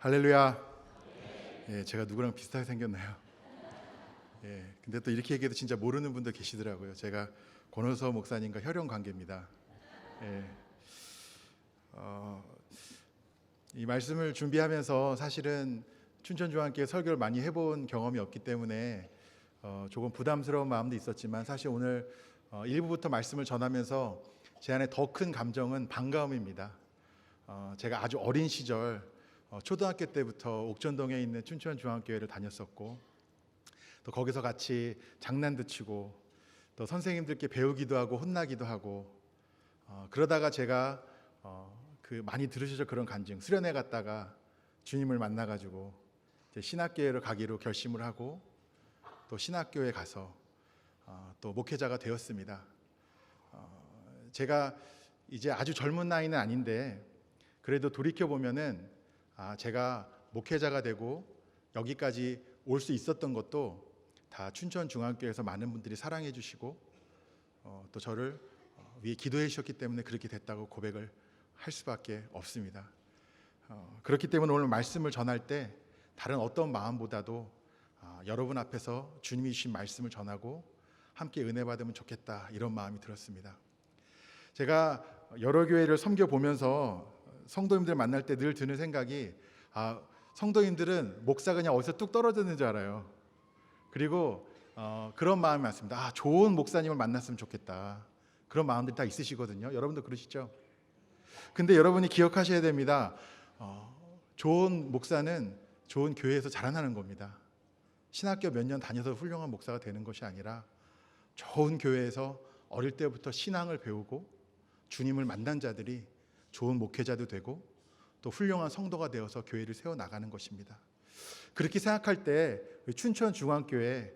할렐루야. 예, 제가 누구랑 비슷하게 생겼나요? 예, 근데 또 이렇게 얘기해도 진짜 모르는 분도 계시더라고요. 제가 권호서 목사님과 혈연 관계입니다. 예, 어, 이 말씀을 준비하면서 사실은 춘천중앙교회 설교를 많이 해본 경험이 없기 때문에 조금 부담스러운 마음도 있었지만 사실 오늘 일부부터 말씀을 전하면서 제 안에 더 큰 감정은 반가움입니다. 제가 아주 어린 시절 초등학교 때부터 옥천동에 있는 춘천중앙교회를 다녔었고 또 거기서 같이 장난도 치고 또 선생님들께 배우기도 하고 혼나기도 하고 그러다가 제가 그 많이 들으시죠? 그런 간증 수련회 갔다가 주님을 만나가지고 이제 신학교회를 가기로 결심을 하고 또 신학교에 가서 또 목회자가 되었습니다. 제가 이제 아주 젊은 나이는 아닌데 그래도 돌이켜 보면은 제가 목회자가 되고 여기까지 올 수 있었던 것도 다 춘천중앙교회에서 많은 분들이 사랑해 주시고 또 저를 위해 기도해 주셨기 때문에 그렇게 됐다고 고백을 할 수밖에 없습니다. 그렇기 때문에 오늘 말씀을 전할 때 다른 어떤 마음보다도 여러분 앞에서 주님이 주신 말씀을 전하고 함께 은혜 받으면 좋겠다 이런 마음이 들었습니다. 제가 여러 교회를 섬겨보면서 성도님들 만날 때 늘 드는 생각이 성도님들은 목사가 그냥 어디서 뚝 떨어졌는 줄 알아요. 그리고 그런 마음이 많습니다. 좋은 목사님을 만났으면 좋겠다. 그런 마음들이 다 있으시거든요. 여러분도 그러시죠? 근데 여러분이 기억하셔야 됩니다. 좋은 목사는 좋은 교회에서 자라나는 겁니다. 신학교 몇 년 다녀서 훌륭한 목사가 되는 것이 아니라 좋은 교회에서 어릴 때부터 신앙을 배우고 주님을 만난 자들이 좋은 목회자도 되고 또 훌륭한 성도가 되어서 교회를 세워나가는 것입니다. 그렇게 생각할 때 춘천중앙교회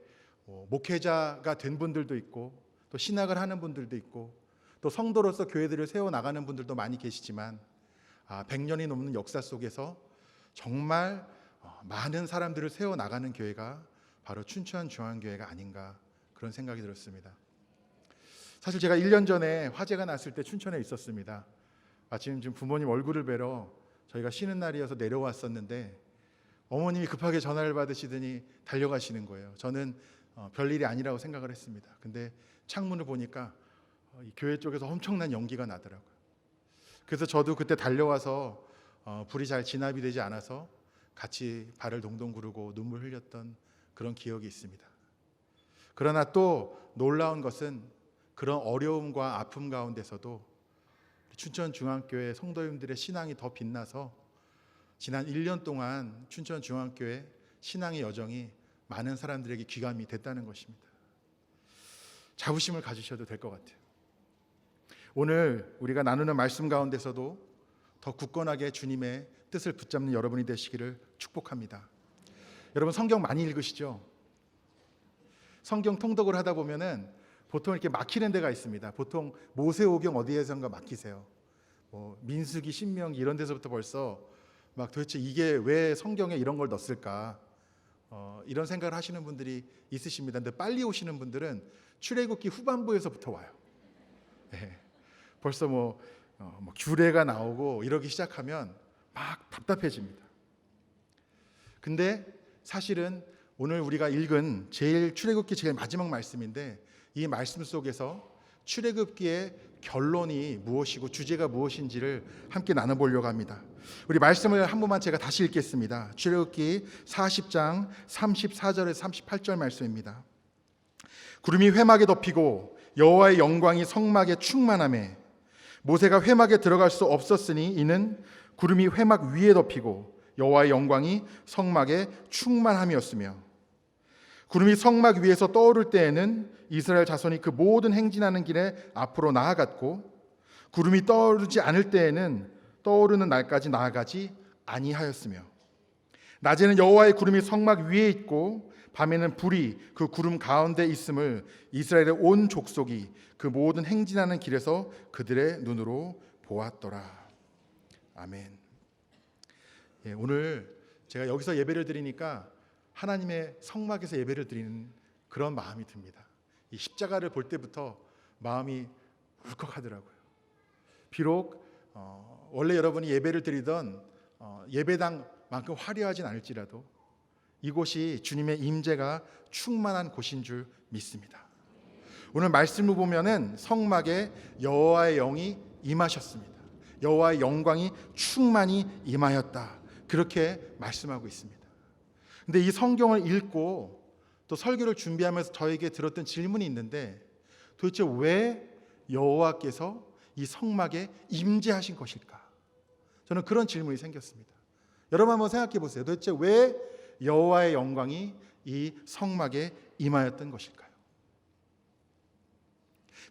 목회자가 된 분들도 있고 또 신학을 하는 분들도 있고 또 성도로서 교회들을 세워나가는 분들도 많이 계시지만 100년이 넘는 역사 속에서 정말 많은 사람들을 세워나가는 교회가 바로 춘천중앙교회가 아닌가 그런 생각이 들었습니다. 사실 제가 1년 전에 화재가 났을 때 춘천에 있었습니다. 마침 지금 부모님 얼굴을 뵈러 저희가 쉬는 날이어서 내려왔었는데 어머님이 급하게 전화를 받으시더니 달려가시는 거예요. 저는 별일이 아니라고 생각을 했습니다. 근데 창문을 보니까 이 교회 쪽에서 엄청난 연기가 나더라고요. 그래서 저도 그때 달려와서 불이 잘 진압이 되지 않아서 같이 발을 동동 구르고 눈물 흘렸던 그런 기억이 있습니다. 그러나 또 놀라운 것은 그런 어려움과 아픔 가운데서도 춘천중앙교회 성도님들의 신앙이 더 빛나서 지난 1년 동안 춘천중앙교회 신앙의 여정이 많은 사람들에게 귀감이 됐다는 것입니다. 자부심을 가지셔도 될 것 같아요. 오늘 우리가 나누는 말씀 가운데서도 더 굳건하게 주님의 뜻을 붙잡는 여러분이 되시기를 축복합니다. 여러분 성경 많이 읽으시죠? 성경 통독을 하다 보면은 보통 이렇게 막히는 데가 있습니다. 보통 모세오경 어디에선가 막히세요. 민수기, 신명기 이런 데서부터 벌써 막 도대체 이게 왜 성경에 이런 걸 넣었을까? 이런 생각을 하시는 분들이 있으십니다. 근데 빨리 오시는 분들은 출애굽기 후반부에서부터 와요. 네. 벌써 규례가 나오고 이러기 시작하면 막 답답해집니다. 근데 사실은 오늘 우리가 읽은 출애굽기 제일 마지막 말씀인데 이 말씀 속에서 출애굽기의 결론이 무엇이고 주제가 무엇인지를 함께 나눠보려고 합니다. 우리 말씀을 한 번만 제가 다시 읽겠습니다. 출애굽기 40장 34절에서 38절 말씀입니다. 구름이 회막에 덮이고 여호와의 영광이 성막에 충만하매 모세가 회막에 들어갈 수 없었으니 이는 구름이 회막 위에 덮이고 여호와의 영광이 성막에 충만함이었으며 구름이 성막 위에서 떠오를 때에는 이스라엘 자손이 그 모든 행진하는 길에 앞으로 나아갔고 구름이 떠오르지 않을 때에는 떠오르는 날까지 나아가지 아니하였으며 낮에는 여호와의 구름이 성막 위에 있고 밤에는 불이 그 구름 가운데 있음을 이스라엘의 온 족속이 그 모든 행진하는 길에서 그들의 눈으로 보았더라. 아멘. 오늘 제가 여기서 예배를 드리니까 하나님의 성막에서 예배를 드리는 그런 마음이 듭니다. 이 십자가를 볼 때부터 마음이 울컥하더라고요. 비록 원래 여러분이 예배를 드리던 예배당 여기만큼 화려하진 않을지라도 이곳이 주님의 임재가 충만한 곳인 줄 믿습니다. 오늘 말씀을 보면은 성막에 여호와의 영이 임하셨습니다. 여호와의 영광이 충만히 임하였다. 그렇게 말씀하고 있습니다. 근데 이 성경을 읽고 또 설교를 준비하면서 저에게 들었던 질문이 있는데, 도대체 왜 여호와께서 이 성막에 임재하신 것일까? 저는 그런 질문이 생겼습니다. 여러분 한번 생각해 보세요. 도대체 왜 여호와의 영광이 이 성막에 임하였던 것일까요?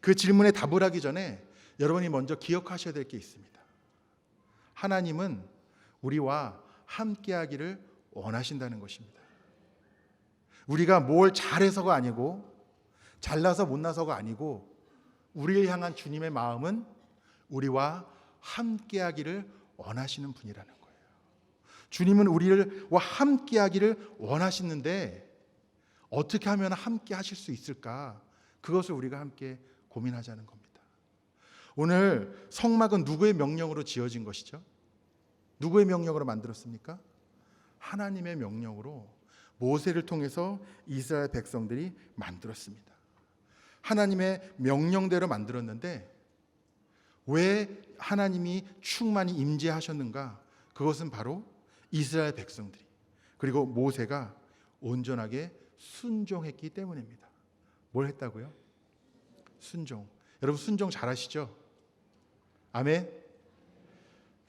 그 질문에 답을 하기 전에 여러분이 먼저 기억하셔야 될 게 있습니다. 하나님은 우리와 함께하기를 원하신다는 것입니다. 우리가 뭘 잘해서가 아니고 잘나서 못나서가 아니고 우리를 향한 주님의 마음은 우리와 함께하기를 원하시는 분이라는 거예요. 주님은 우리와 함께하기를 원하시는데 어떻게 하면 함께 하실 수 있을까? 그것을 우리가 함께 고민하자는 겁니다. 오늘 성막은 누구의 명령으로 지어진 것이죠? 누구의 명령으로 만들었습니까? 하나님의 명령으로 모세를 통해서 이스라엘 백성들이 만들었습니다. 하나님의 명령대로 만들었는데 왜 하나님이 충만히 임재하셨는가? 그것은 바로 이스라엘 백성들이 그리고 모세가 온전하게 순종했기 때문입니다. 뭘 했다고요? 순종. 여러분 순종 잘하시죠? 아멘?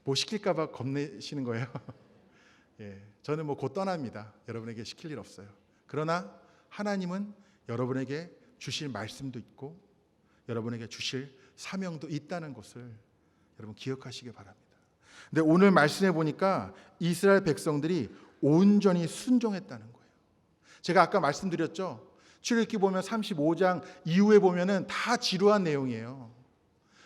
뭐 시킬까 봐 겁내시는 거예요? 예, 저는 뭐 곧 떠납니다. 여러분에게 시킬 일 없어요. 그러나 하나님은 여러분에게 주실 말씀도 있고 여러분에게 주실 사명도 있다는 것을 여러분 기억하시기 바랍니다. 근데 오늘 말씀해 보니까 이스라엘 백성들이 온전히 순종했다는 거예요. 제가 아까 말씀드렸죠. 출애굽기 보면 35장 이후에 보면은 다 지루한 내용이에요.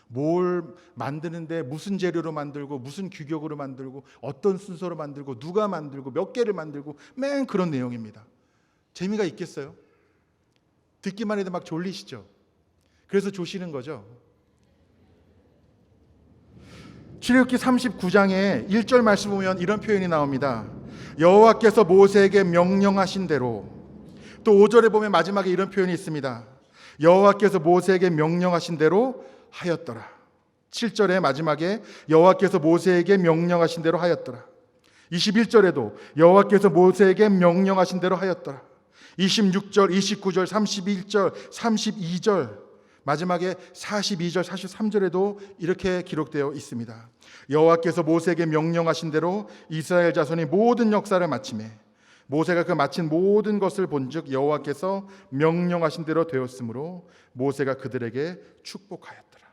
뭘 만드는데 무슨 재료로 만들고 무슨 규격으로 만들고 어떤 순서로 만들고 누가 만들고 몇 개를 만들고 맨 그런 내용입니다. 재미가 있겠어요? 듣기만 해도 막 졸리시죠? 그래서 조시는 거죠. 출애굽기 39장에 1절 말씀 보면 이런 표현이 나옵니다. 여호와께서 모세에게 명령하신 대로. 또 5절에 보면 마지막에 이런 표현이 있습니다. 여호와께서 모세에게 명령하신 대로 하였더라. 7절의 마지막에 여호와께서 모세에게 명령하신 대로 하였더라. 21절에도 여호와께서 모세에게 명령하신 대로 하였더라. 26절, 29절, 31절, 32절, 마지막에 42절, 43절에도 이렇게 기록되어 있습니다. 여호와께서 모세에게 명령하신 대로 이스라엘 자손이 모든 역사를 마치매 모세가 그 마친 모든 것을 본즉 여호와께서 명령하신 대로 되었으므로 모세가 그들에게 축복하였더라.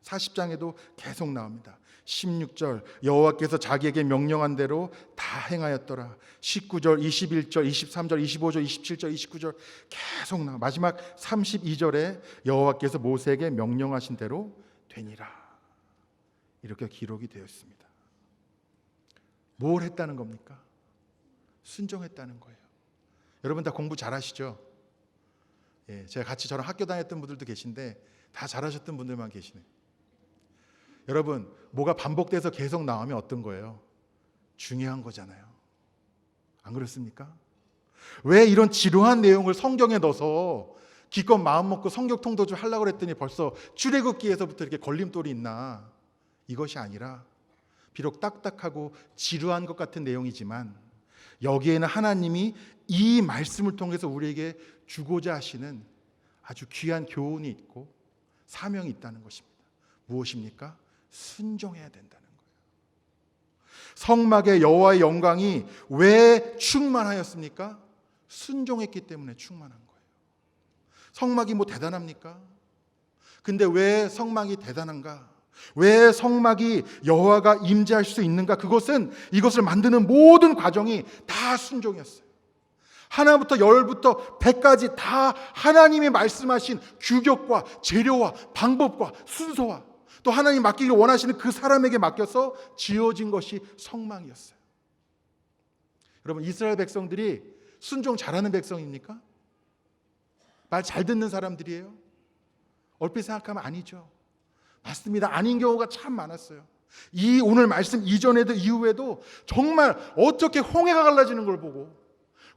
40장에도 계속 나옵니다. 16절 여호와께서 자기에게 명령한 대로 다 행하였더라. 19절, 21절, 23절, 25절, 27절, 29절 계속 나와. 마지막 32절에 여호와께서 모세에게 명령하신 대로 되니라. 이렇게 기록이 되어 있습니다. 뭘 했다는 겁니까? 순종했다는 거예요. 여러분 다 공부 잘하시죠? 예, 제가 같이 저랑 학교 다녔던 분들도 계신데 다 잘하셨던 분들만 계시네요. 여러분 뭐가 반복돼서 계속 나오면 어떤 거예요? 중요한 거잖아요. 안 그렇습니까? 왜 이런 지루한 내용을 성경에 넣어서 기껏 마음 먹고 성경 통독을 하려고 했더니 벌써 출애굽기에서부터 이렇게 걸림돌이 있나? 이것이 아니라 비록 딱딱하고 지루한 것 같은 내용이지만 여기에는 하나님이 이 말씀을 통해서 우리에게 주고자 하시는 아주 귀한 교훈이 있고 사명이 있다는 것입니다. 무엇입니까? 순종해야 된다는 거예요. 성막의 여호와의 영광이 왜 충만하였습니까? 순종했기 때문에 충만한 거예요. 성막이 뭐 대단합니까? 근데 왜 성막이 대단한가? 왜 성막이 여호와가 임재할 수 있는가? 그것은 이것을 만드는 모든 과정이 다 순종이었어요. 하나부터 열부터 백까지 다 하나님이 말씀하신 규격과 재료와 방법과 순서와 또 하나님 맡기길 원하시는 그 사람에게 맡겨서 지어진 것이 성막이었어요. 여러분 이스라엘 백성들이 순종 잘하는 백성입니까? 말 잘 듣는 사람들이에요? 얼핏 생각하면 아니죠. 맞습니다. 아닌 경우가 참 많았어요. 이 오늘 말씀 이전에도 이후에도 정말 어떻게 홍해가 갈라지는 걸 보고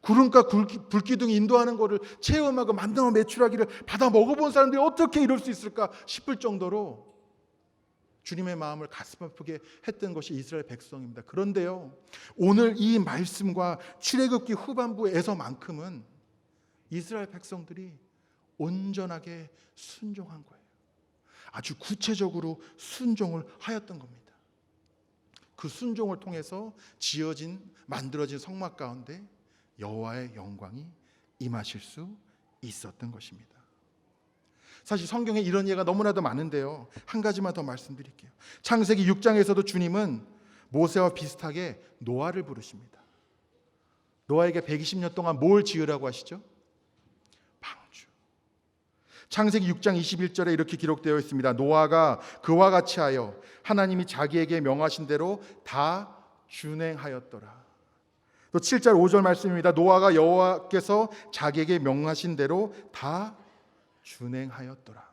구름과 불기둥이 인도하는 것을 체험하고 만나와 메추라기를 받아 먹어본 사람들이 어떻게 이럴 수 있을까 싶을 정도로 주님의 마음을 가슴 아프게 했던 것이 이스라엘 백성입니다. 그런데요, 오늘 이 말씀과 출애굽기 후반부에서만큼은 이스라엘 백성들이 온전하게 순종한 거예요. 아주 구체적으로 순종을 하였던 겁니다. 그 순종을 통해서 만들어진 성막 가운데 여호와의 영광이 임하실 수 있었던 것입니다. 사실 성경에 이런 예가 너무나도 많은데요, 한 가지만 더 말씀드릴게요. 창세기 6장에서도 주님은 모세와 비슷하게 노아를 부르십니다. 노아에게 120년 동안 뭘 지으라고 하시죠? 방주. 창세기 6장 21절에 이렇게 기록되어 있습니다. 노아가 그와 같이 하여 하나님이 자기에게 명하신 대로 다 준행하였더라. 또 7절 5절 말씀입니다. 노아가 여호와께서 자기에게 명하신 대로 다 준행하였더라.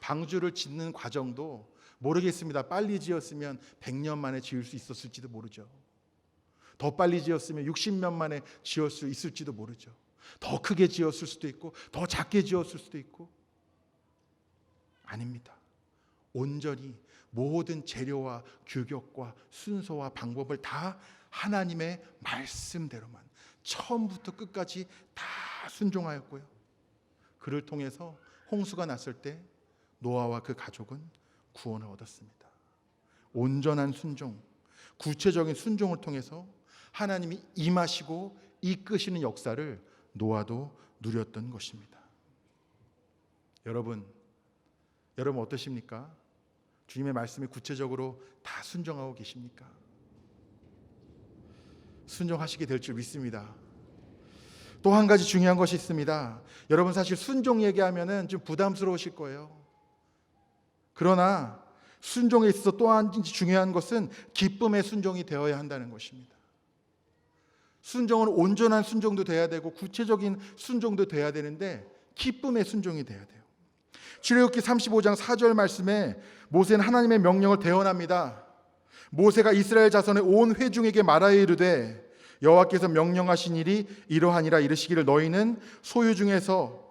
방주를 짓는 과정도 모르겠습니다. 빨리 지었으면 100년 만에 지을 수 있었을지도 모르죠. 더 빨리 지었으면 60년 만에 지을 수 있을지도 모르죠. 더 크게 지었을 수도 있고 더 작게 지었을 수도 있고. 아닙니다. 온전히 모든 재료와 규격과 순서와 방법을 다 하나님의 말씀대로만 처음부터 끝까지 다 순종하였고요. 그를 통해서 홍수가 났을 때 노아와 그 가족은 구원을 얻었습니다. 온전한 순종, 구체적인 순종을 통해서 하나님이 임하시고 이끄시는 역사를 노아도 누렸던 것입니다. 여러분 어떠십니까? 주님의 말씀에 구체적으로 다 순종하고 계십니까? 순종하시게 될 줄 믿습니다. 또 한 가지 중요한 것이 있습니다. 여러분 사실 순종 얘기하면은 좀 부담스러우실 거예요. 그러나 순종에 있어서 또 한 중요한 것은 기쁨의 순종이 되어야 한다는 것입니다. 순종은 온전한 순종도 돼야 되고 구체적인 순종도 돼야 되는데 기쁨의 순종이 돼야 돼요. 출애굽기 35장 4절 말씀에 모세는 하나님의 명령을 대언합니다. 모세가 이스라엘 자손의 온 회중에게 말하여 이르되 여호와께서 명령하신 일이 이러하니라. 이르시기를 너희는 소유 중에서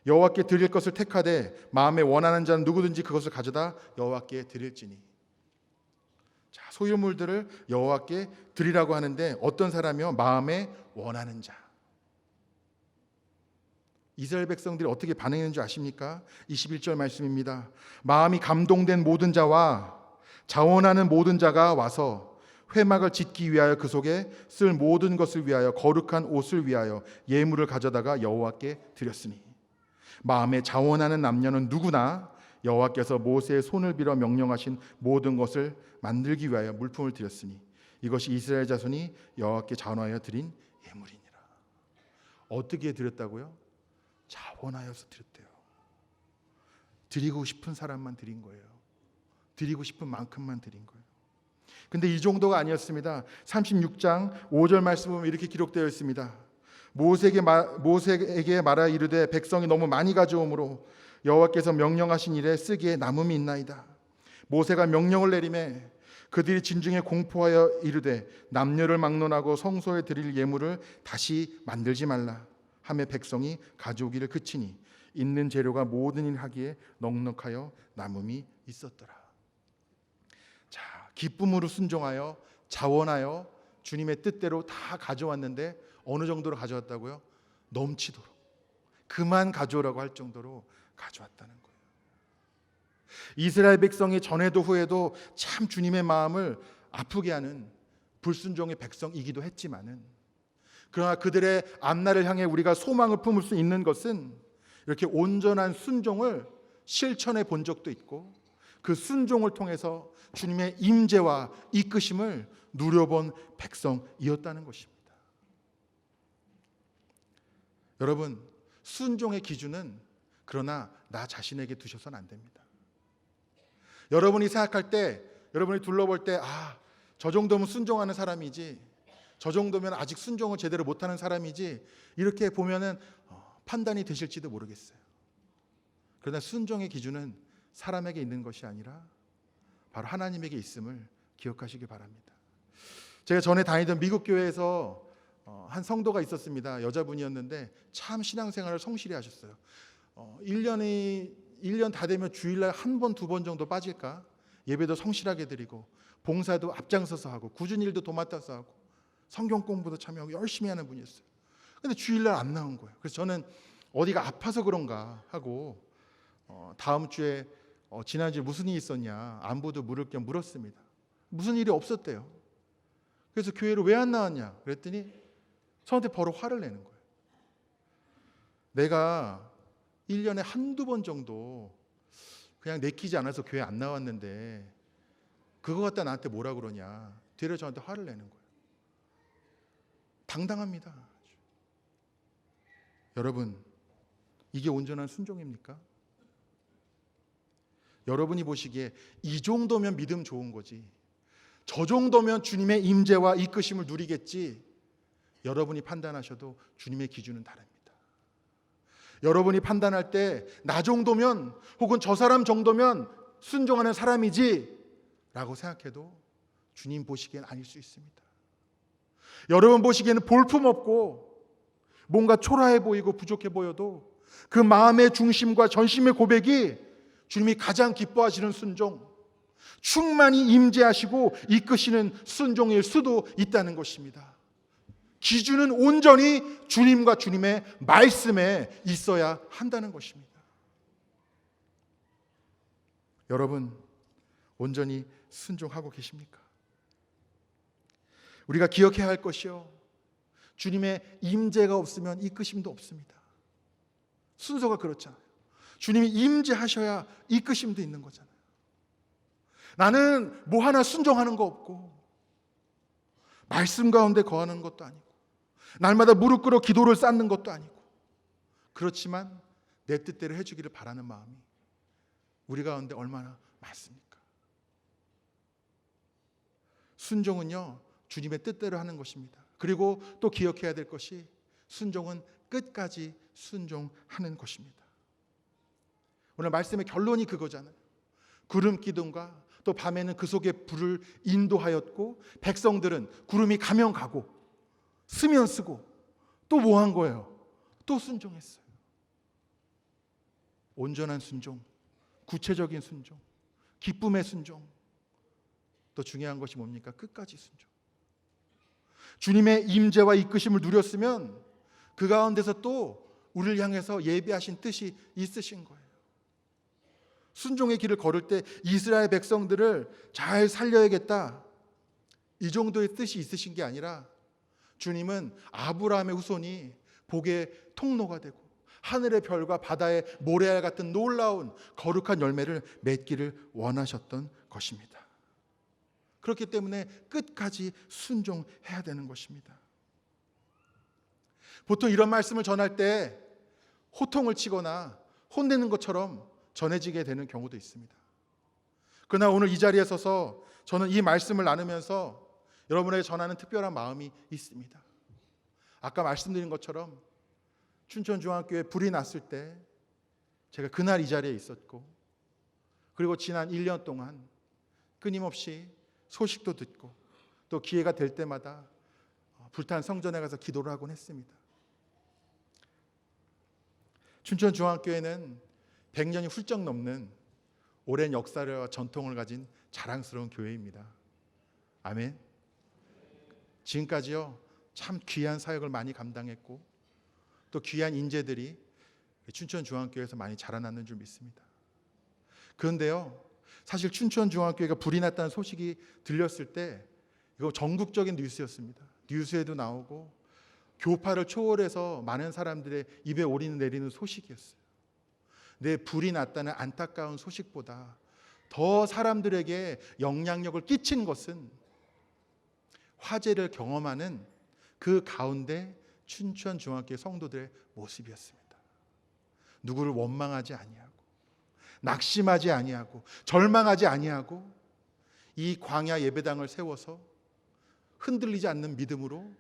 여호와께 드릴 것을 택하되 마음에 원하는 자는 누구든지 그것을 가져다 여호와께 드릴지니. 자, 소유물들을 여호와께 드리라고 하는데 어떤 사람이요? 마음에 원하는 자. 이스라엘 백성들이 어떻게 반응했는지 아십니까? 21절 말씀입니다. 마음이 감동된 모든 자와 자원하는 모든 자가 와서 회막을 짓기 위하여 그 속에 쓸 모든 것을 위하여 거룩한 옷을 위하여 예물을 가져다가 여호와께 드렸으니 마음에 자원하는 남녀는 누구나 여호와께서 모세의 손을 빌어 명령하신 모든 것을 만들기 위하여 물품을 드렸으니 이것이 이스라엘 자손이 여호와께 자원하여 드린 예물이니라. 어떻게 드렸다고요? 자원하여서 드렸대요. 드리고 싶은 사람만 드린 거예요. 드리고 싶은 만큼만 드린 거예요. 근데 이 정도가 아니었습니다. 36장 5절 말씀 보면 이렇게 기록되어 있습니다. 모세에게 말하 이르되 백성이 너무 많이 가져오므로 여호와께서 명령하신 일에 쓰기에 남음이 있나이다. 모세가 명령을 내리매 그들이 진중에 공포하여 이르되 남녀를 막론하고 성소에 드릴 예물을 다시 만들지 말라 하며 백성이 가져오기를 그치니 있는 재료가 모든 일 하기에 넉넉하여 남음이 있었더라. 자, 기쁨으로 순종하여 자원하여 주님의 뜻대로 다 가져왔는데 어느 정도로 가져왔다고요? 넘치도록, 그만 가져오라고 할 정도로 가져왔다는 거예요. 이스라엘 백성이 전에도 후에도 참 주님의 마음을 아프게 하는 불순종의 백성이기도 했지만은, 그러나 그들의 앞날을 향해 우리가 소망을 품을 수 있는 것은 이렇게 온전한 순종을 실천해 본 적도 있고 그 순종을 통해서 주님의 임재와 이끄심을 누려본 백성이었다는 것입니다. 여러분, 순종의 기준은 그러나 나 자신에게 두셔서는 안 됩니다. 여러분이 생각할 때, 여러분이 둘러볼 때, 저 정도면 순종하는 사람이지, 저 정도면 아직 순종을 제대로 못하는 사람이지, 이렇게 보면은 판단이 되실지도 모르겠어요. 그러나 순종의 기준은 사람에게 있는 것이 아니라 바로 하나님에게 있음을 기억하시기 바랍니다. 제가 전에 다니던 미국 교회에서 한 성도가 있었습니다. 여자분이었는데 참 신앙생활을 성실히 하셨어요. 1년 다 되면 주일날 한 번, 두 번 정도 빠질까? 예배도 성실하게 드리고 봉사도 앞장서서 하고 굳은 일도 도맡아서 하고 성경 공부도 참여하고 열심히 하는 분이었어요. 근데 주일날 안 나온 거예요. 그래서 저는 어디가 아파서 그런가 하고 다음 주에 지난주에 무슨 일이 있었냐 안부도 물을 겸 물었습니다. 무슨 일이 없었대요. 그래서 교회로 왜 안 나왔냐 그랬더니 저한테 바로 화를 내는 거예요. 내가 1년에 한두 번 정도 그냥 내키지 않아서 교회 안 나왔는데 그거 갖다 나한테 뭐라 그러냐. 되려 저한테 화를 내는 거예요. 당당합니다. 여러분, 이게 온전한 순종입니까? 여러분이 보시기에 이 정도면 믿음 좋은 거지, 저 정도면 주님의 임재와 이끄심을 누리겠지, 여러분이 판단하셔도 주님의 기준은 다릅니다. 여러분이 판단할 때 나 정도면 혹은 저 사람 정도면 순종하는 사람이지 라고 생각해도 주님 보시기엔 아닐 수 있습니다. 여러분 보시기에는 볼품없고 뭔가 초라해 보이고 부족해 보여도 그 마음의 중심과 전심의 고백이 주님이 가장 기뻐하시는 순종, 충만히 임재하시고 이끄시는 순종일 수도 있다는 것입니다. 기준은 온전히 주님과 주님의 말씀에 있어야 한다는 것입니다. 여러분, 온전히 순종하고 계십니까? 우리가 기억해야 할 것이요, 주님의 임재가 없으면 이끄심도 없습니다. 순서가 그렇잖아요. 주님이 임재하셔야 이끄심도 있는 거잖아요. 나는 뭐 하나 순종하는 거 없고 말씀 가운데 거하는 것도 아니고 날마다 무릎 꿇어 기도를 쌓는 것도 아니고, 그렇지만 내 뜻대로 해주기를 바라는 마음이 우리 가운데 얼마나 많습니까? 순종은요, 주님의 뜻대로 하는 것입니다. 그리고 또 기억해야 될 것이 순종은 끝까지 순종하는 것입니다. 오늘 말씀의 결론이 그거잖아요. 구름 기둥과 또 밤에는 그 속에 불을 인도하였고 백성들은 구름이 가면 가고 쓰면 쓰고 또 뭐 한 거예요? 또 순종했어요. 온전한 순종, 구체적인 순종, 기쁨의 순종, 또 중요한 것이 뭡니까? 끝까지 순종. 주님의 임재와 이끄심을 누렸으면 그 가운데서 또 우리를 향해서 예비하신 뜻이 있으신 거예요. 순종의 길을 걸을 때 이스라엘 백성들을 잘 살려야겠다, 이 정도의 뜻이 있으신 게 아니라 주님은 아브라함의 후손이 복의 통로가 되고 하늘의 별과 바다의 모래알 같은 놀라운 거룩한 열매를 맺기를 원하셨던 것입니다. 그렇기 때문에 끝까지 순종해야 되는 것입니다. 보통 이런 말씀을 전할 때 호통을 치거나 혼내는 것처럼 전해지게 되는 경우도 있습니다. 그러나 오늘 이 자리에 서서 저는 이 말씀을 나누면서 여러분에게 전하는 특별한 마음이 있습니다. 아까 말씀드린 것처럼 춘천중앙교회 불이 났을 때 제가 그날 이 자리에 있었고, 그리고 지난 1년 동안 끊임없이 소식도 듣고 또 기회가 될 때마다 불탄 성전에 가서 기도를 하곤 했습니다. 춘천중앙교회는 100년이 훌쩍 넘는 오랜 역사와 전통을 가진 자랑스러운 교회입니다. 아멘. 지금까지요, 참 귀한 사역을 많이 감당했고 또 귀한 인재들이 춘천중앙교회에서 많이 자라났는 줄 믿습니다. 그런데요, 사실 춘천중앙교회가 불이 났다는 소식이 들렸을 때 이거 전국적인 뉴스였습니다. 뉴스에도 나오고 교파를 초월해서 많은 사람들의 입에 오르내리는 소식이었어요. 내 불이 났다는 안타까운 소식보다 더 사람들에게 영향력을 끼친 것은 화재를 경험하는 그 가운데 춘천중앙교회 성도들의 모습이었습니다. 누구를 원망하지 아니하고 낙심하지 아니하고 절망하지 아니하고 이 광야 예배당을 세워서 흔들리지 않는 믿음으로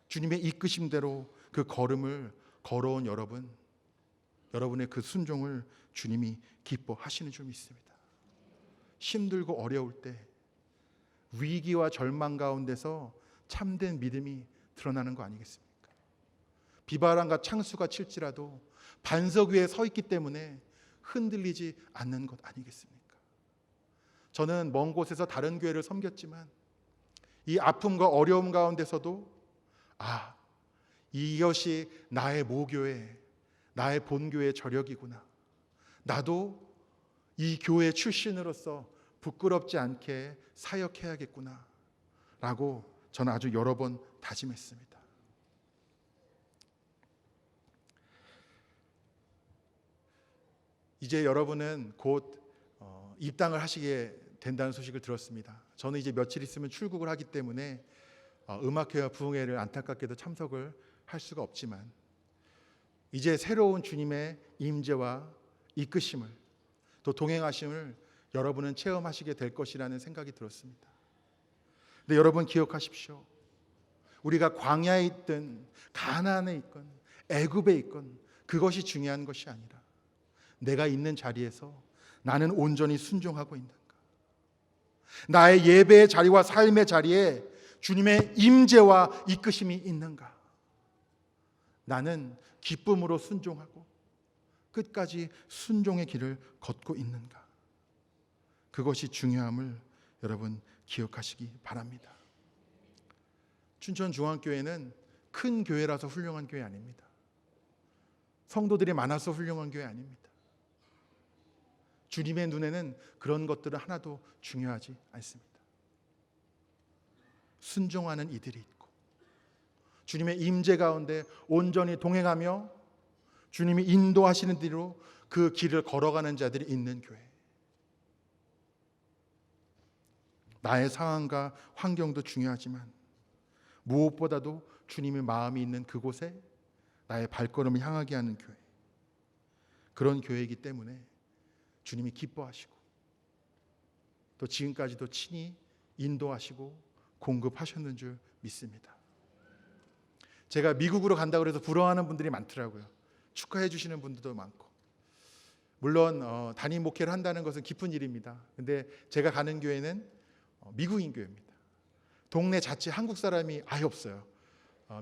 주님의 이끄심대로 그 걸음을 걸어온 여러분, 여러분의 그 순종을 주님이 기뻐하시는 줄 믿습니다. 힘들고 어려울 때, 위기와 절망 가운데서 참된 믿음이 드러나는 거 아니겠습니까? 비바람과 창수가 칠지라도 반석 위에 서 있기 때문에 흔들리지 않는 것 아니겠습니까? 저는 먼 곳에서 다른 교회를 섬겼지만 이 아픔과 어려움 가운데서도 이것이 나의 모교회, 나의 본교회의 저력이구나. 나도 이 교회 출신으로서 부끄럽지 않게 사역해야겠구나 라고 저는 아주 여러 번 다짐했습니다. 이제 여러분은 곧 입당을 하시게 된다는 소식을 들었습니다. 저는 이제 며칠 있으면 출국을 하기 때문에 음악회와 부흥회를 안타깝게도 참석을 할 수가 없지만 이제 새로운 주님의 임재와 이끄심을 또 동행하심을 여러분은 체험하시게 될 것이라는 생각이 들었습니다. 근데 여러분 기억하십시오. 우리가 광야에 있든 가나안에 있건 애굽에 있건 그것이 중요한 것이 아니라 내가 있는 자리에서 나는 온전히 순종하고 있는가? 나의 예배의 자리와 삶의 자리에 주님의 임재와 이끄심이 있는가? 나는 기쁨으로 순종하고 끝까지 순종의 길을 걷고 있는가? 그것이 중요함을 여러분 기억하시기 바랍니다. 춘천중앙교회는 큰 교회라서 훌륭한 교회 아닙니다. 성도들이 많아서 훌륭한 교회 아닙니다. 주님의 눈에는 그런 것들은 하나도 중요하지 않습니다. 순종하는 이들이 있고 주님의 임재 가운데 온전히 동행하며 주님이 인도하시는 대로 그 길을 걸어가는 자들이 있는 교회. 나의 상황과 환경도 중요하지만 무엇보다도 주님의 마음이 있는 그곳에 나의 발걸음을 향하게 하는 교회. 그런 교회이기 때문에 주님이 기뻐하시고 또 지금까지도 친히 인도하시고 공급하셨는 줄 믿습니다. 제가 미국으로 간다고 해서 부러워하는 분들이 많더라고요. 축하해 주시는 분들도 많고. 물론 단임 목회를 한다는 것은 기쁜 일입니다. 근데 제가 가는 교회는 미국인 교회입니다. 동네 자체 한국 사람이 아예 없어요.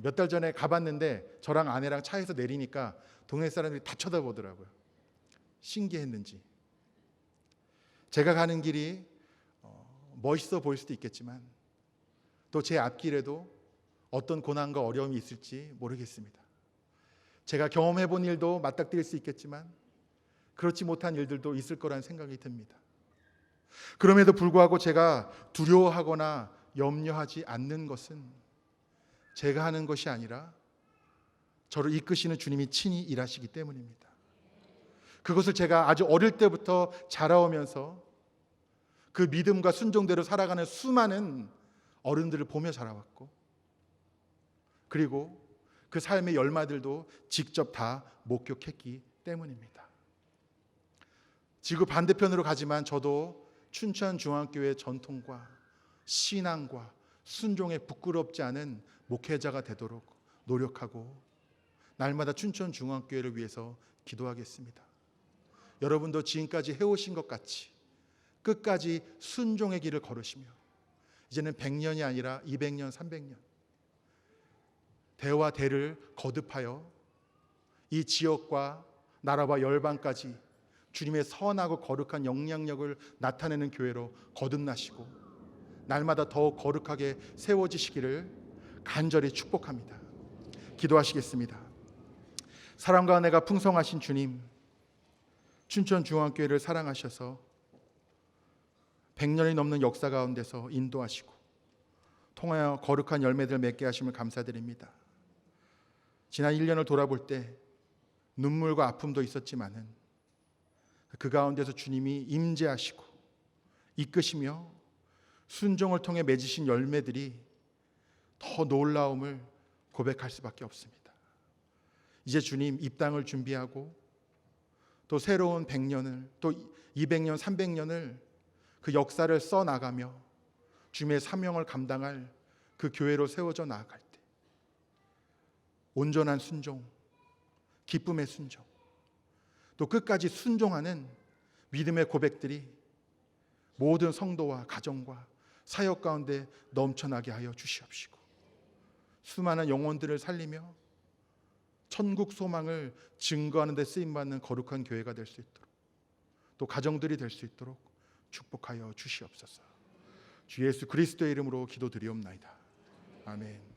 몇 달 전에 가봤는데 저랑 아내랑 차에서 내리니까 동네 사람들이 다 쳐다보더라고요. 신기했는지. 제가 가는 길이 멋있어 보일 수도 있겠지만 또 제 앞길에도 어떤 고난과 어려움이 있을지 모르겠습니다. 제가 경험해 본 일도 맞닥뜨릴 수 있겠지만 그렇지 못한 일들도 있을 거라는 생각이 듭니다. 그럼에도 불구하고 제가 두려워하거나 염려하지 않는 것은 제가 하는 것이 아니라 저를 이끄시는 주님이 친히 일하시기 때문입니다. 그것을 제가 아주 어릴 때부터 자라오면서 그 믿음과 순종대로 살아가는 수많은 어른들을 보며 자라왔고 그리고 그 삶의 열마들도 직접 다 목격했기 때문입니다. 지구 반대편으로 가지만 저도 춘천중앙교회 전통과 신앙과 순종에 부끄럽지 않은 목회자가 되도록 노력하고 날마다 춘천중앙교회를 위해서 기도하겠습니다. 여러분도 지금까지 해오신 것 같이 끝까지 순종의 길을 걸으시며 이제는 100년이 아니라 200년, 300년 대와 대를 거듭하여 이 지역과 나라와 열방까지 주님의 선하고 거룩한 영향력을 나타내는 교회로 거듭나시고 날마다 더욱 거룩하게 세워지시기를 간절히 축복합니다. 기도하시겠습니다. 사랑과 은혜가 풍성하신 주님, 춘천중앙교회를 사랑하셔서 100년이 넘는 역사 가운데서 인도하시고 통하여 거룩한 열매들 맺게 하심을 감사드립니다. 지난 1년을 돌아볼 때 눈물과 아픔도 있었지만은 그 가운데서 주님이 임재하시고 이끄시며 순종을 통해 맺으신 열매들이 더 놀라움을 고백할 수밖에 없습니다. 이제 주님 입당을 준비하고 또 새로운 100년을 또 200년, 300년을 그 역사를 써나가며 주님의 사명을 감당할 그 교회로 세워져 나아갈 때 온전한 순종, 기쁨의 순종, 또 끝까지 순종하는 믿음의 고백들이 모든 성도와 가정과 사역 가운데 넘쳐나게 하여 주시옵시고, 수많은 영혼들을 살리며 천국 소망을 증거하는 데 쓰임받는 거룩한 교회가 될 수 있도록, 또 가정들이 될 수 있도록 축복하여 주시옵소서. 주 예수 그리스도의 이름으로 기도드리옵나이다. 아멘.